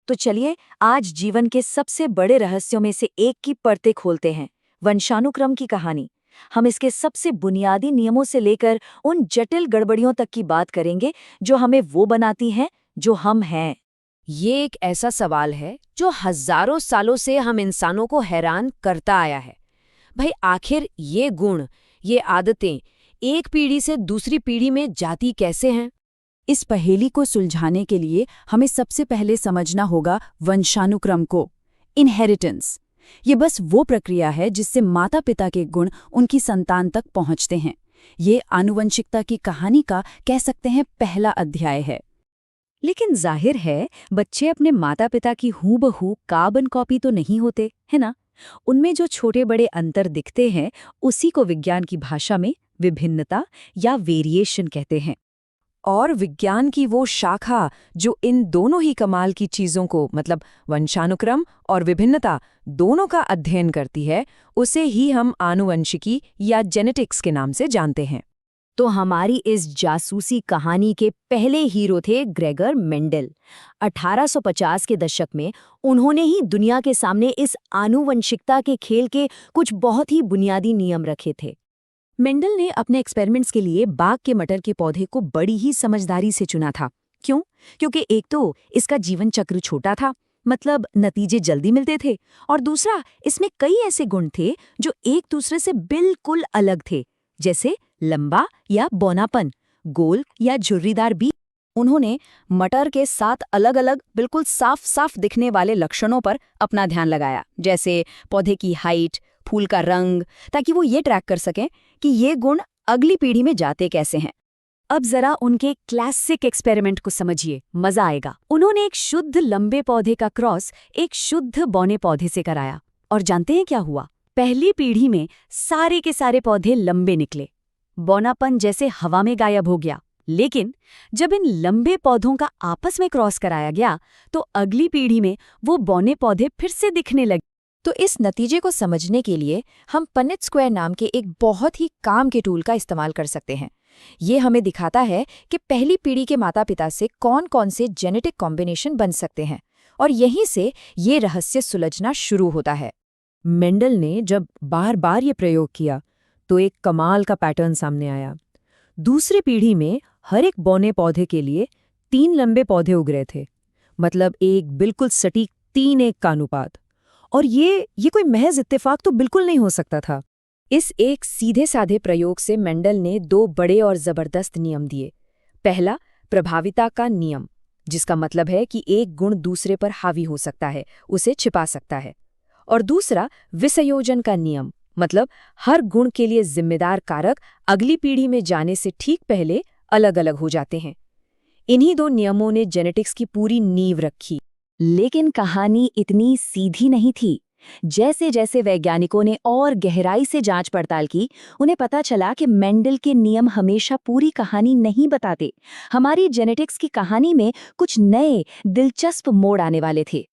तो चलिए आज जीवन के सबसे बड़े रहस्यों में से एक की परतें खोलते हैं, वंशानुक्रम की कहानी। हम इसके सबसे बुनियादी नियमों से लेकर उन जटिल गड़बड़ियों तक की बात करेंगे जो हमें वो बनाती हैं जो हम हैं। ये एक ऐसा सवाल है जो हजारों सालों से हम इंसानों को हैरान करता आया है। भाई आखिर ये गुण, ये आदतें एक पीढ़ी से दूसरी पीढ़ी में जाती कैसे हैं? इस पहेली को सुलझाने के लिए हमें सबसे पहले समझना होगा वंशानुक्रम को, इनहेरिटेंस। ये बस वो प्रक्रिया है जिससे माता पिता के गुण उनकी संतान तक पहुंचते हैं। ये आनुवंशिकता की कहानी का कह सकते हैं पहला अध्याय है। लेकिन जाहिर है बच्चे अपने माता पिता की हूबहू कार्बन कॉपी तो नहीं होते, है ना? उनमें जो छोटे बड़े अंतर दिखते हैं उसी को विज्ञान की भाषा में विभिन्नता या वेरिएशन कहते हैं। और विज्ञान की वो शाखा जो इन दोनों ही कमाल की चीज़ों को, मतलब वंशानुक्रम और विभिन्नता, दोनों का अध्ययन करती है, उसे ही हम आनुवंशिकी या जेनेटिक्स के नाम से जानते हैं। तो हमारी इस जासूसी कहानी के पहले हीरो थे ग्रेगर मेंडल। 1850 के दशक में उन्होंने ही दुनिया के सामने इस आनुवंशिकता के खेल के कुछ बहुत ही बुनियादी नियम रखे थे। मेंडल ने अपने एक्सपेरिमेंट्स के लिए बाग के मटर के पौधे को बड़ी ही समझदारी से चुना था। क्यों? क्योंकि एक तो इसका जीवन चक्र छोटा था, मतलब नतीजे जल्दी मिलते थे, और दूसरा इसमें कई ऐसे गुण थे जो एक दूसरे से बिल्कुल अलग थे, जैसे लंबा या बौनापन, गोल या झुर्रीदार बीज। उन्होंने मटर के 7 अलग अलग बिल्कुल साफ साफ दिखने वाले लक्षणों पर अपना ध्यान लगाया, जैसे पौधे की हाइट, फूल का रंग, ताकि वो ये ट्रैक कर सकें कि ये गुण अगली पीढ़ी में जाते कैसे हैं। अब जरा उनके क्लासिक एक्सपेरिमेंट को समझिए, मजा आएगा। उन्होंने एक शुद्ध लंबे पौधे का क्रॉस एक शुद्ध बौने पौधे से कराया, और जानते हैं क्या हुआ? पहली पीढ़ी में सारे के सारे पौधे लंबे निकले, बौनापन जैसे हवा में गायब हो गया। लेकिन जब इन लंबे पौधों का आपस में क्रॉस कराया गया तो अगली पीढ़ी में वो बौने पौधे फिर से दिखने लगे। तो इस नतीजे को समझने के लिए हम पनेट स्क्वायर नाम के एक बहुत ही काम के टूल का इस्तेमाल कर सकते हैं। ये हमें दिखाता है कि पहली पीढ़ी के माता पिता से कौन कौन से जेनेटिक कॉम्बिनेशन बन सकते हैं, और यहीं से ये रहस्य सुलझना शुरू होता है। मेंडल ने जब बार बार ये प्रयोग किया तो एक कमाल का पैटर्न सामने आया। दूसरी पीढ़ी में हर एक बौने पौधे के लिए 3 लंबे पौधे उग रहे थे, मतलब एक बिल्कुल सटीक 3:1 का अनुपात। और ये कोई महज इत्तेफाक तो बिल्कुल नहीं हो सकता था। इस एक सीधे साधे प्रयोग से मेंडल ने 2 बड़े और जबरदस्त नियम दिए। पहला, प्रभाविता का नियम, जिसका मतलब है कि एक गुण दूसरे पर हावी हो सकता है, उसे छिपा सकता है। और दूसरा, विसंयोजन का नियम, मतलब हर गुण के लिए जिम्मेदार कारक अगली पीढ़ी में जाने से ठीक पहले अलग अलग हो जाते हैं। इन्हीं 2 नियमों ने जेनेटिक्स की पूरी नींव रखी। लेकिन कहानी इतनी सीधी नहीं थी। जैसे जैसे वैज्ञानिकों ने और गहराई से जांच पड़ताल की, उन्हें पता चला कि मेंडल के नियम हमेशा पूरी कहानी नहीं बताते। हमारी जेनेटिक्स की कहानी में कुछ नए दिलचस्प मोड़ आने वाले थे।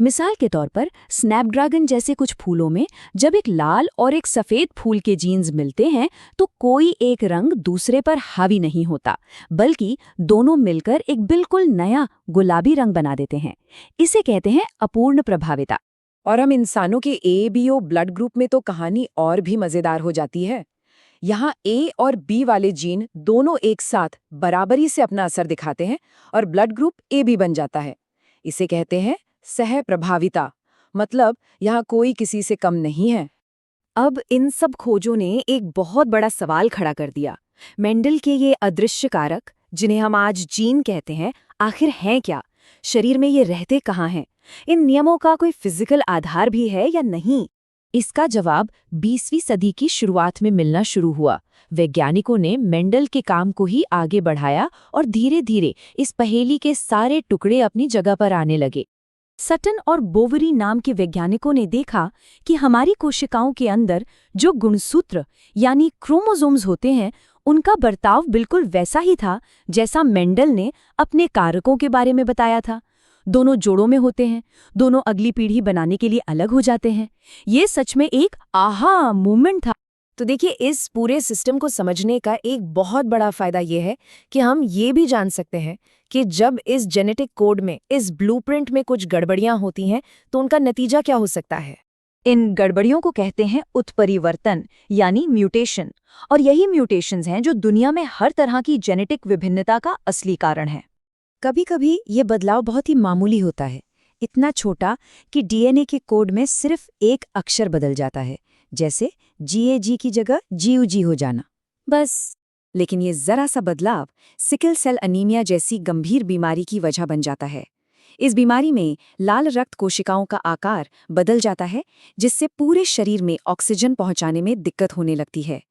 मिसाल के तौर पर स्नैपड्रैगन जैसे कुछ फूलों में जब एक लाल और एक सफेद फूल के जीन्स मिलते हैं तो कोई एक रंग दूसरे पर हावी नहीं होता, बल्कि दोनों मिलकर एक बिल्कुल नया गुलाबी रंग बना देते हैं। इसे कहते हैं अपूर्ण प्रभाविता। और हम इंसानों के ABO ब्लड ग्रुप में तो कहानी और भी मजेदार हो जाती है। यहाँ A और B वाले जीन दोनों एक साथ बराबरी से अपना असर दिखाते हैं और ब्लड ग्रुप AB बन जाता है। इसे कहते हैं सह प्रभाविता, मतलब यहाँ कोई किसी से कम नहीं है। अब इन सब खोजों ने एक बहुत बड़ा सवाल खड़ा कर दिया। मेंडल के ये अदृश्य कारक, जिन्हें हम आज जीन कहते हैं, आखिर हैं क्या? शरीर में ये रहते कहाँ हैं? इन नियमों का कोई फिजिकल आधार भी है या नहीं? इसका जवाब 20वीं सदी की शुरुआत में मिलना शुरू हुआ। वैज्ञानिकों ने मेंडल के काम को ही आगे बढ़ाया और धीरे धीरे इस पहेली के सारे टुकड़े अपनी जगह पर आने लगे। सटन और बोवरी नाम के वैज्ञानिकों ने देखा कि हमारी कोशिकाओं के अंदर जो गुणसूत्र यानी क्रोमोसोम्स होते हैं, उनका बर्ताव बिल्कुल वैसा ही था जैसा मेंडल ने अपने कारकों के बारे में बताया था। दोनों जोड़ों में होते हैं, दोनों अगली पीढ़ी बनाने के लिए अलग हो जाते हैं। ये सच में एक आहा मोमेंट था। तो देखिए, इस पूरे सिस्टम को समझने का एक बहुत बड़ा फायदा ये है कि हम ये भी जान सकते हैं कि जब इस जेनेटिक कोड में, इस ब्लूप्रिंट में कुछ गड़बड़ियां होती हैं तो उनका नतीजा क्या हो सकता है। इन गड़बड़ियों को कहते हैं उत्परिवर्तन यानी म्यूटेशन, और यही म्यूटेशंस हैं जो दुनिया में हर तरह की जेनेटिक विभिन्नता का असली कारण है। कभी-कभी ये बदलाव बहुत ही मामूली होता है, इतना छोटा कि डीएनए के कोड में सिर्फ एक अक्षर बदल जाता है, जैसे GAG की जगह GUG हो जाना, बस। लेकिन ये जरा सा बदलाव सिकल सेल अनीमिया जैसी गंभीर बीमारी की वजह बन जाता है। इस बीमारी में लाल रक्त कोशिकाओं का आकार बदल जाता है, जिससे पूरे शरीर में ऑक्सीजन पहुंचाने में दिक्कत होने लगती है।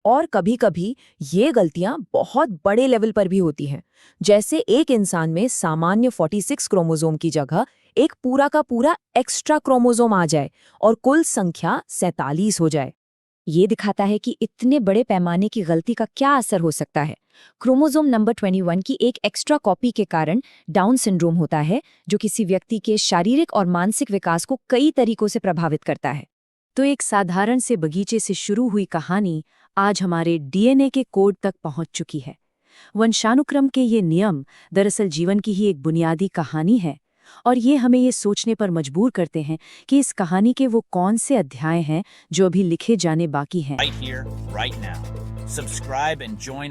और कभी-कभी ये गलतियां बहुत बड़े लेवल पर भी होती हैं, जैसे एक इंसान में सामान्य 46 क्रोमोसोम की जगह एक पूरा का पूरा एक्स्ट्रा क्रोमोसोम आ जाए और कुल संख्या 47 हो जाए। ये दिखाता है कि इतने बड़े पैमाने की गलती का क्या असर हो सकता है। क्रोमोसोम नंबर 21 की एक एक्स्ट्रा कॉपी के कारण डाउन सिंड्रोम होता है, जो किसी व्यक्ति के शारीरिक और मानसिक विकास को कई तरीकों से प्रभावित करता है। तो एक साधारण से बगीचे से शुरू हुई कहानी आज हमारे डीएनए के कोड तक पहुंच चुकी है। वंशानुक्रम के ये नियम दरअसल जीवन की ही एक बुनियादी कहानी है, और ये हमें ये सोचने पर मजबूर करते हैं कि इस कहानी के वो कौन से अध्याय हैं जो अभी लिखे जाने बाकी हैं। Right here, right now. Subscribe and join